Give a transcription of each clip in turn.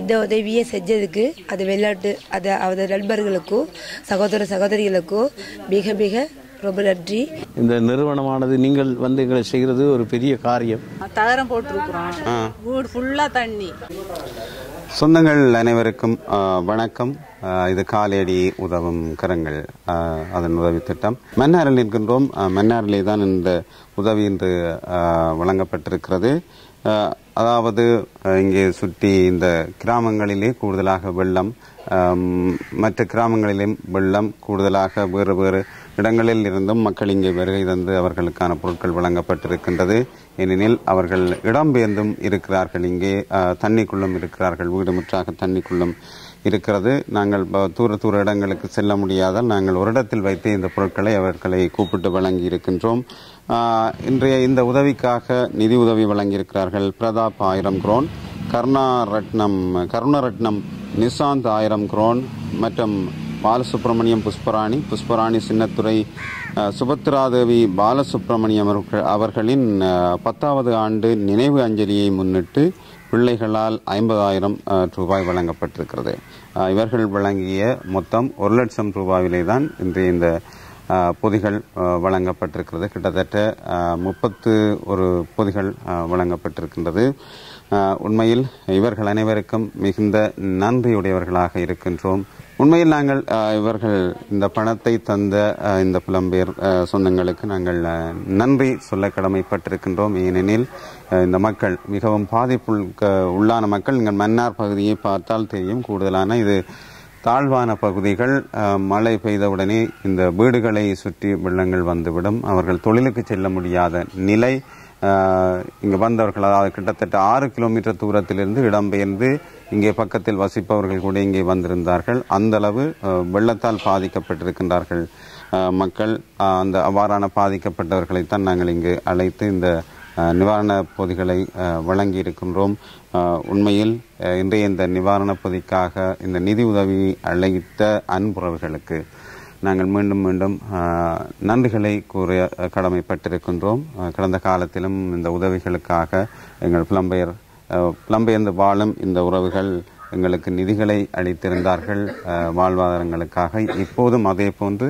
இந்த உதவியை செஞ்சதுக்கு அது வெளிநாட்டு அது நண்பர்களுக்கும் சகோதர சகோதரிகளுக்கும் மிக மிக ரொம்ப நன்றி. இந்த நிறுவனமானது நீங்கள் வந்து எங்களை செய்கிறது ஒரு பெரிய காரியம். தகரம் போட்டிருக்கிறோம், வீடு ஃபுல்லாக தண்ணி. சொந்தங்கள் அனைவருக்கும் வணக்கம். இது காலேடி உதவும் கரங்கள் அதன் உதவி திட்டம். மன்னாரில் இருக்கின்றோம். மன்னாரிலே தான் இந்த உதவி இன்று வழங்கப்பட்டிருக்கிறது. அதாவது இங்கே சுற்றி இந்த கிராமங்களிலே கூடுதலாக வெள்ளம், மற்ற கிராமங்களிலும் வெள்ளம், கூடுதலாக வேறு வேறு இடங்களில் இருந்தும் மக்கள் இங்கே வருகை தந்து அவர்களுக்கான பொருட்கள் வழங்கப்பட்டிருக்கின்றது. ஏனெனில் அவர்கள் இடம்பெயர்ந்தும் இருக்கிறார்கள். இங்கே தண்ணிக்குள்ளும் இருக்கிறார்கள், வீடு முற்றாக தண்ணிக்குள்ளும் இருக்கிறது. நாங்கள் தூர இடங்களுக்கு செல்ல முடியாதால் நாங்கள் ஒரு இடத்தில் வைத்து இந்த பொருட்களை அவர்களை கூப்பிட்டு வழங்கி இருக்கின்றோம். இன்றைய இந்த உதவிக்காக நிதி உதவி வழங்கியிருக்கிறார்கள். பிரதாப் 1000 குரோன், கருணரட்னம் நிசாந்த் 1000 குரோன் மற்றும் பாலசுப்ரமணியம் புஷ்பராணி சின்னத்துறை, சுபத்ராதேவி பாலசுப்ரமணியம் அவர்களின் 10வது ஆண்டு நினைவு அஞ்சலியை முன்னிட்டு பிள்ளைகளால் 50,000 ரூபாய் வழங்கப்பட்டிருக்கிறது. இவர்கள் வழங்கிய மொத்தம் 1 லட்சம் ரூபாயிலே தான் இன்றைய இந்த பொதிகள் வழங்கப்பட்டிருக்கிறது. கிட்டத்தட்ட 31 பொதிகள் வழங்கப்பட்டிருக்கின்றது. உண்மையில் இவர்கள் அனைவருக்கும் மிகுந்த நன்றியுடையவர்களாக இருக்கின்றோம். உண்மையில் நாங்கள் இவர்கள் இந்த பணத்தை தந்த இந்த புலம்பெயர் சொந்தங்களுக்கு நாங்கள் நன்றி சொல்ல கடமைப்பட்டிருக்கின்றோம். ஏனெனில் இந்த மக்கள் மிகவும் பாதிப்பு உள்ளான மக்கள். நீங்கள் மன்னார் பகுதியை பார்த்தால் தெரியும், கூடுதலான இது தாழ்வான பகுதிகள். மழை பெய்தவுடனே இந்த வீடுகளை சுற்றி வெள்ளங்கள் வந்துவிடும். அவர்கள் தொழிலுக்கு செல்ல முடியாத நிலை. இங்கு வந்தவர்கள் அதாவது கிட்டத்தட்ட 6 கிலோமீட்டர் தூரத்திலிருந்து இடம்பெயர்ந்து இங்கே பக்கத்தில் வசிப்பவர்கள் கூட இங்கே வந்திருந்தார்கள். அந்த அளவு வெள்ளத்தால் பாதிக்கப்பட்டிருக்கின்றார்கள் மக்கள். அந்த அவ்வாறான பாதிக்கப்பட்டவர்களைத்தான் நாங்கள் இங்கு அழைத்து இந்த நிவாரண பொதிகளை வழங்கி இருக்கின்றோம். உண்மையில் இன்றைய இந்த நிவாரண பொதிக்காக இந்த நிதி உதவி அழைத்த அன்புறவுகளுக்கு நாங்கள் மீண்டும் மீண்டும் நன்றிகளை கூற கடமைப்பட்டிருக்கின்றோம். கடந்த காலத்திலும் இந்த உதவிகளுக்காக எங்கள் புலம்பெயர்ந்து வாழும் இந்த உறவுகள் எங்களுக்கு நிதிகளை அளித்திருந்தார்கள் வாழ்வாதாரங்களுக்காக. இப்போதும் அதே போன்று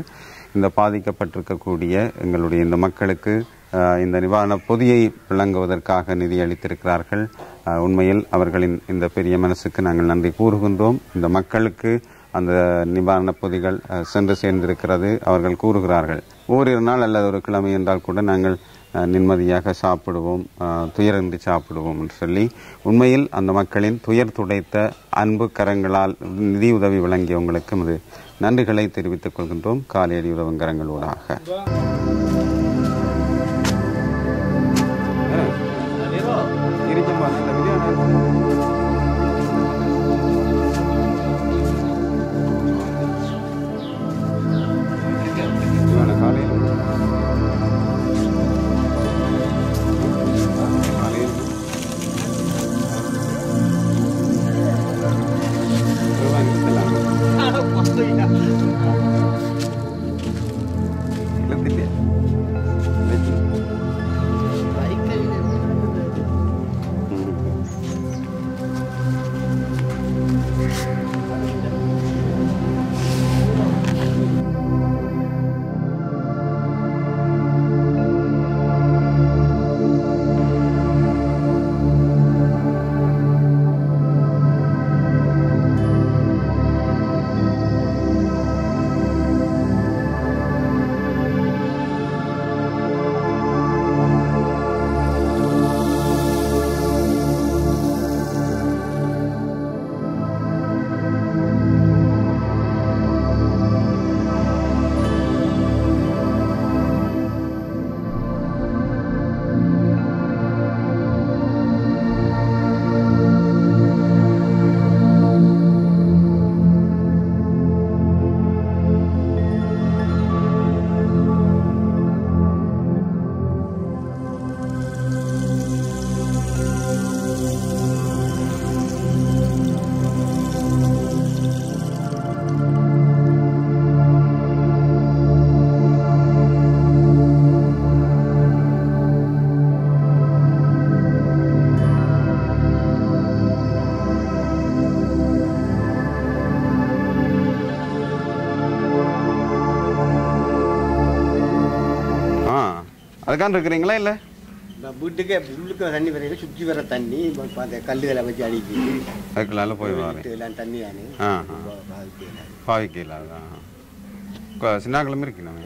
இந்த பாதிக்கப்பட்டிருக்கக்கூடிய எங்களுடைய இந்த மக்களுக்கு இந்த நிவாரண பொதியை வழங்குவதற்காக நிதி அளித்திருக்கிறார்கள். உண்மையில் அவர்களின் இந்த பெரிய மனசுக்கு நாங்கள் நன்றி கூறுகின்றோம். இந்த மக்களுக்கு அந்த நிவாரண பொதிகள் சென்று சேர்ந்திருக்கிறது. அவர்கள் கூறுகிறார்கள், ஓரிரு நாள் அல்லது ஒரு கிழமை என்றால் கூட நாங்கள் நிம்மதியாக சாப்பிடுவோம், துயரின்றி சாப்பிடுவோம் என்று சொல்லி உண்மையில் அந்த மக்களின் துயர் துடைத்த அன்பு கரங்களால் நிதி உதவி வழங்கியவங்களுக்கும் இது நன்றிகளை தெரிவித்துக் கொள்கின்றோம். காலேடி உதவங்கரங்களூடாக அதுக்கான இருக்கிறீங்களா இல்லை? வீட்டுக்கு உள்ளுக்கு தண்ணி வரையில சுற்றி வர தண்ணி அந்த கல்லுகளை வச்சு அடிக்கி அதுக்குள்ளால போய் வரேன் எல்லாம் தண்ணி தானே பாவிக்கல. சின்ன கிழமை இருக்கு நம்ம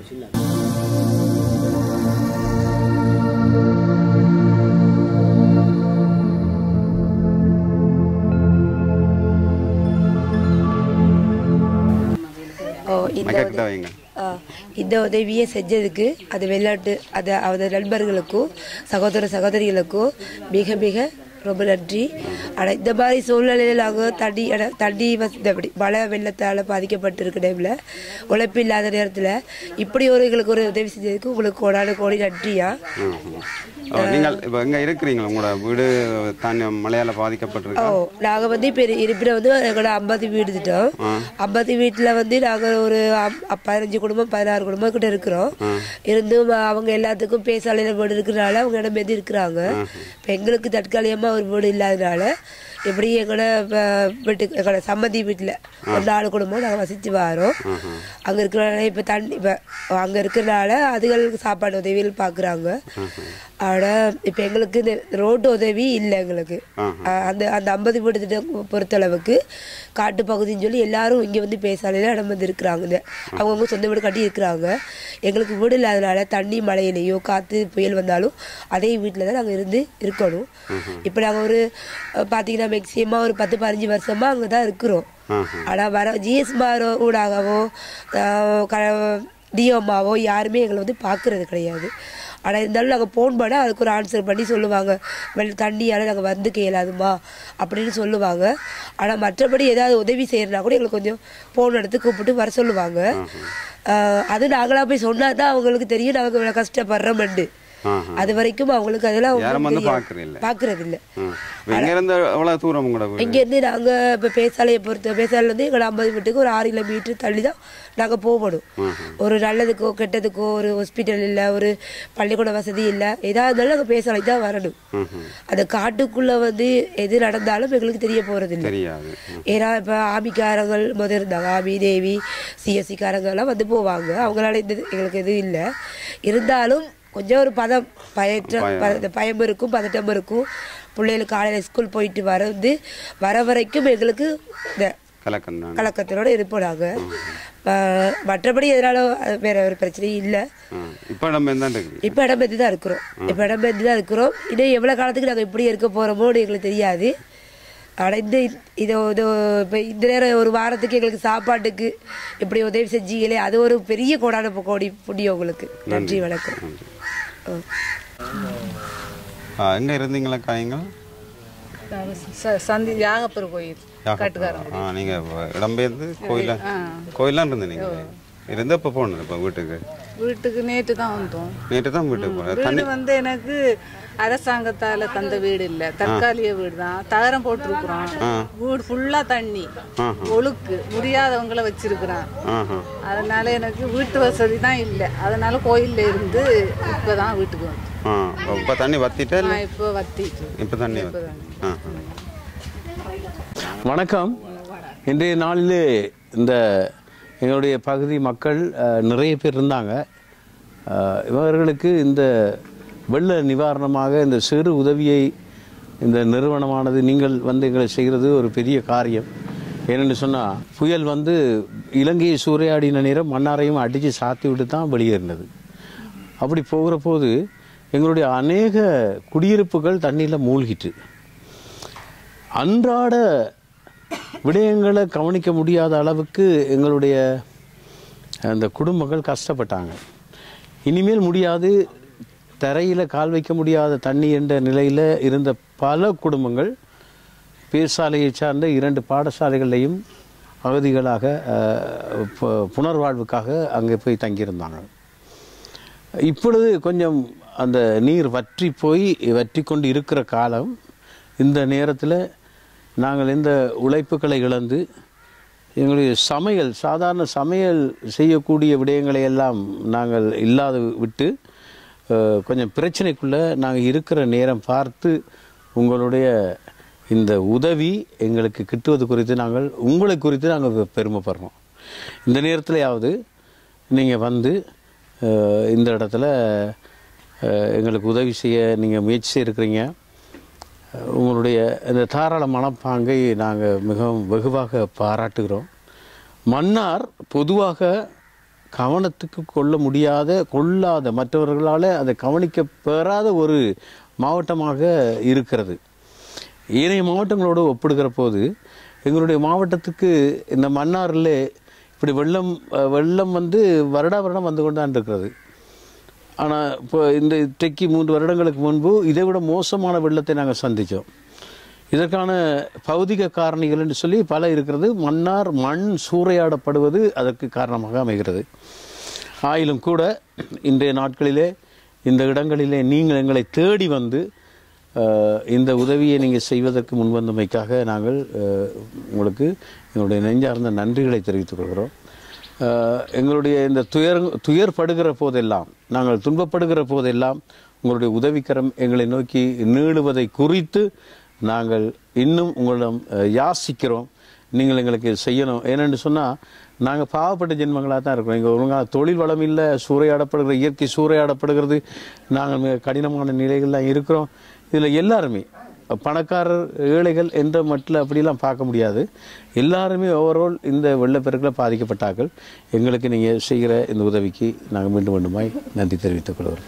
இந்த உதவியை செஞ்சதுக்கு அது வெளிநாட்டு அது அவரது நண்பர்களுக்கும் சகோதரிகளுக்கும் மிக மிக ரொம்ப நன்றி. ஆனால் இந்த மாதிரி சூழ்நிலையில் நாங்கள் தண்ணி வசதி மழை வெள்ளத்தால் பாதிக்கப்பட்டிருக்க டைமில் உழைப்பு இல்லாத நேரத்தில் இப்படி எங்களுக்கு ஒரு உதவி செஞ்சதுக்கு உங்களுக்கு கோடி நன்றியா. நீங்கள் இப்போ எங்கே இருக்கிறீங்களா? உங்களோட வீடு தானே மழையால் பாதிக்கப்பட்டிருக்கோம். நாங்கள் இப்போ இருப்பிட எங்களோட 50 வீடு திட்டோம். 50 வீட்டில் நாங்கள் ஒரு 15 குடும்பம் 16 குடும்பம் கிட்ட இருக்கிறோம். இருந்தும் அவங்க எல்லாத்துக்கும் பேசாலையில் வீடு இருக்கிறனால அவங்க இடம் எது இருக்கிறாங்க. இப்போ எங்களுக்கு தற்காலிகமாக ஒரு வீடு இல்லாதனால எப்படி எங்களோட வீட்டுக்கு எங்களோட சம்மதி வீட்டில் ஒரு 4 குடும்பம் நாங்கள் வசித்து வரோம். அங்கே இருக்கிறனால இப்போ அங்கே இருக்கிறனால அதுகளுக்கு சாப்பாடு உதவிகள் பார்க்குறாங்க. ஆனால் இப்போ எங்களுக்கு இந்த ரோட்டு உதவி இல்லை. எங்களுக்கு அந்த 50 வீடு திட்டம் பொறுத்தளவுக்கு காட்டு பகுதின்னு சொல்லி எல்லாரும் இங்கே பேசாலையில் இடம் இருக்கிறாங்க. அவங்கவுங்க சொந்த வீடு கட்டி இருக்கிறாங்க. எங்களுக்கு வீடு இல்லாதனால தண்ணி மழையிலையோ காற்று புயல் வந்தாலும் அதே வீட்டில் தான் நாங்கள் இருக்கணும். இப்போ நாங்கள் ஒரு பார்த்தீங்கன்னா மேக்சிமம் ஒரு 10-15 வருஷமாக அங்கே தான் இருக்கிறோம். ஆனால் ஜிஎஸ்மாரோ ஊடாகவோ டிஓமாவோ யாருமே எங்களை பார்க்கறது கிடையாது. ஆனால் இருந்தாலும் நாங்கள் ஃபோன் பண்ணால் அதுக்கு ஒரு ஆன்சர் பண்ணி சொல்லுவாங்க, தண்ணியால் நாங்கள் வந்துக்க இயலாதுமா அப்படின்னு சொல்லுவாங்க. ஆனால் மற்றபடி ஏதாவது உதவி செய்யறதுனா கூட எங்களுக்கு கொஞ்சம் ஃபோன் எடுத்து கூப்பிட்டு வர சொல்லுவாங்க. அது நாங்களாக போய் சொன்னால் தான் அவங்களுக்கு தெரியும் நாங்கள் இவ்வளோ கஷ்டப்படுறோம்ண்டு. அது வரைக்கும் அவங்களுக்கு அதெல்லாம் பாக்குறது இல்ல. இங்க இருந்து நாங்க இப்ப பேசாலையை பேசால இருந்து எங்களை 50 வீட்டுக்கு ஒரு 6 கிலோமீட்டர் தள்ளி தான் நாங்க போகணும். ஒரு நல்லதுக்கோ கெட்டதுக்கோ ஒரு ஹாஸ்பிட்டல் இல்ல, ஒரு பள்ளிக்கூட வசதி இல்ல, ஏதாவது இருந்தாலும் நாங்க பேசாலை தான் வரணும். அந்த காட்டுக்குள்ள எது நடந்தாலும் எங்களுக்கு தெரிய போறது இல்லை. ஏன்னா இப்ப ஆமிக்காரங்கள் முதல் இருந்தாங்க, ஆமி தேவி சிஎஸ்சி காரங்க எல்லாம் போவாங்க. அவங்களால எங்களுக்கு எதுவும் இல்லை. இருந்தாலும் கொஞ்சம் ஒரு பயம் இருக்கும், பதட்டம் இருக்கும். பிள்ளைகளுக்கு காலையில் ஸ்கூல் போயிட்டு வர வரைக்கும் எங்களுக்கு இந்த கலக்கத்தோட இருப்போம் நாங்கள். மற்றபடி எதனால வேற ஒரு பிரச்சனையும் இல்லை. இப்போ இடம் பெற்று தான் இருக்கிறோம். இன்னும் எவ்வளோ காலத்துக்கு நாங்கள் இப்படி இருக்க போகிறோமோன்னு எங்களுக்கு தெரியாது. ஆனால் இப்போ இந்த நேரம் ஒரு வாரத்துக்கு எங்களுக்கு சாப்பாட்டுக்கு இப்படி உதவி செஞ்சீங்களே, அது ஒரு பெரிய கோடி புண்ணியம் உங்களுக்கு. நன்றி, வணக்கம். எங்க இருந்தீங்களா காயங்கள்? சந்தி யாகப்பர் கோயில் காட்டுக்காரங்க. நீங்க இடம்பெயர்ந்து கோயிலாம் இருந்தீங்க. இருந்து எப்போ போனது? இப்போ வீட்டுக்கு நேற்று தான் வந்தோம். வீட்டுக்கு வீடு எனக்கு அரசாங்கத்தால தந்த வீடு இல்ல, தற்காலிக வீடு தான். தகரம் போட்டிருக்கிறோம். வீடு ஃபுல்லா தண்ணி, ஒழுக்கு முடியாதவங்களை வச்சிருக்கிறான். அதனால எனக்கு வீட்டு வசதி தான் இல்லை. அதனால கோயில்ல இருந்து இப்பதான் வீட்டுக்கு வந்தோம். இப்போ தண்ணி வத்திட்டு இப்போ வத்திட்டு இப்போ தண்ணி. வணக்கம். இன்றைய நாளில் இந்த எங்களுடைய பகுதி மக்கள் நிறைய பேர் இருந்தாங்க. இவர்களுக்கு இந்த வெள்ள நிவாரணமாக இந்த சிறு உதவியை இந்த நிறுவனமானது நீங்கள் எங்களை செய்கிறது ஒரு பெரிய காரியம். ஏனென்று சொன்னால் புயல் இலங்கையை சூறையாடின நேரம் மன்னாரையும் அடித்து சாத்தி விட்டு தான் வெளியேறினது. அப்படி போகிற போது எங்களுடைய அநேக குடியிருப்புகள் தண்ணியில் மூழ்கிட்டு அன்றாட விடயங்களை கவனிக்க முடியாத அளவுக்கு எங்களுடைய அந்த குடும்பங்கள் கஷ்டப்பட்டாங்க. இனிமேல் முடியாது, தரையில் கால் வைக்க முடியாத தண்ணி என்ற நிலையில் இருந்த பல குடும்பங்கள் பேசாலையை சார்ந்த 2 பாடசாலைகளையும் அகதிகளாக புனர்வாழ்வுக்காக அங்கே போய் தங்கியிருந்தாங்க. இப்பொழுது கொஞ்சம் அந்த நீர் வற்றி கொண்டு இருக்கிற காலம். இந்த நேரத்தில் நாங்கள் இந்த உழைப்புகளை இழந்து எங்களுடைய சாதாரண சமையல் செய்யக்கூடிய விடயங்களை எல்லாம் நாங்கள் இல்லாத விட்டு கொஞ்சம் பிரச்சனைக்குள்ளே நாங்கள் இருக்கிற நேரம் பார்த்து உங்களுடைய இந்த உதவி எங்களுக்கு கிட்டுவது குறித்து உங்களை குறித்து நாங்கள் பெருமைப்படுறோம். இந்த நேரத்திலையாவது நீங்கள் இந்த இடத்துல எங்களுக்கு உதவி செய்ய நீங்கள் முயற்சி செய்திருக்கிறீங்க. உங்களுடைய இந்த தாராள மனப்பாங்கை நாங்கள் மிகவும் வெகுவாக பாராட்டுகிறோம். மன்னார் பொதுவாக கவனத்துக்கு கொள்ளாத மற்றவர்களால் அதை கவனிக்க பெறாத ஒரு மாவட்டமாக இருக்கிறது. ஏனைய மாவட்டங்களோடு ஒப்பிடுகிற போது எங்களுடைய மாவட்டத்துக்கு இந்த மன்னாரில் இப்படி வெள்ளம் வந்து வருடம் வந்து கொண்டு தான் இருக்கிறது. ஆனால் இப்போ இன்றைக்கு 3 வருடங்களுக்கு முன்பு இதை விட மோசமான வெள்ளத்தை நாங்கள் சந்தித்தோம். இதற்கான பௌதிக காரணிகள் என்று சொல்லி பல இருக்கிறது. மன்னார் மண் சூறையாடப்படுவது அதற்கு காரணமாக அமைகிறது. ஆயிலும் கூட இன்றைய நாட்களிலே இந்த இடங்களிலே நீங்கள் எங்களை தேடி வந்து இந்த உதவியை நீங்கள் செய்வதற்கு முன்வந்தமைக்காக நாங்கள் உங்களுக்கு எங்களுடைய நெஞ்சார்ந்த நன்றிகளை தெரிவித்துக் கொள்கிறோம். எங்களுடைய இந்த துயர்படுகிற போதெல்லாம், நாங்கள் துன்பப்படுகிற போதெல்லாம் உங்களுடைய உதவிக்கரம் எங்களை நோக்கி நீளுவதை குறித்து நாங்கள் இன்னும் உங்களிடம் யாசிக்கிறோம். நீங்கள் எங்களுக்கு செய்யணும். ஏனென்று சொன்னால் நாங்கள் பாவப்பட்ட ஜென்மங்களாக தான் இருக்கிறோம். எங்கள் ஒழுங்காக தொழில் வளம் இல்லை, சூறையாடப்படுகிற இயற்கை சூறையாடப்படுகிறது. நாங்கள் மிக கடினமான நிலைகள்லாம் இருக்கிறோம். இதில் எல்லாருமே பணக்காரர் ஏழைகள் என்ற மட்டில் அப்படிலாம் பார்க்க முடியாது. எல்லாருமே ஓவரால் இந்த வெள்ளப்பெருக்கில் பாதிக்கப்பட்டார்கள். எங்களுக்கு நீங்கள் செய்கிற இந்த உதவிக்கு நாங்கள் மீண்டுமாய் நன்றி தெரிவித்துக் கொள்கிறோம்.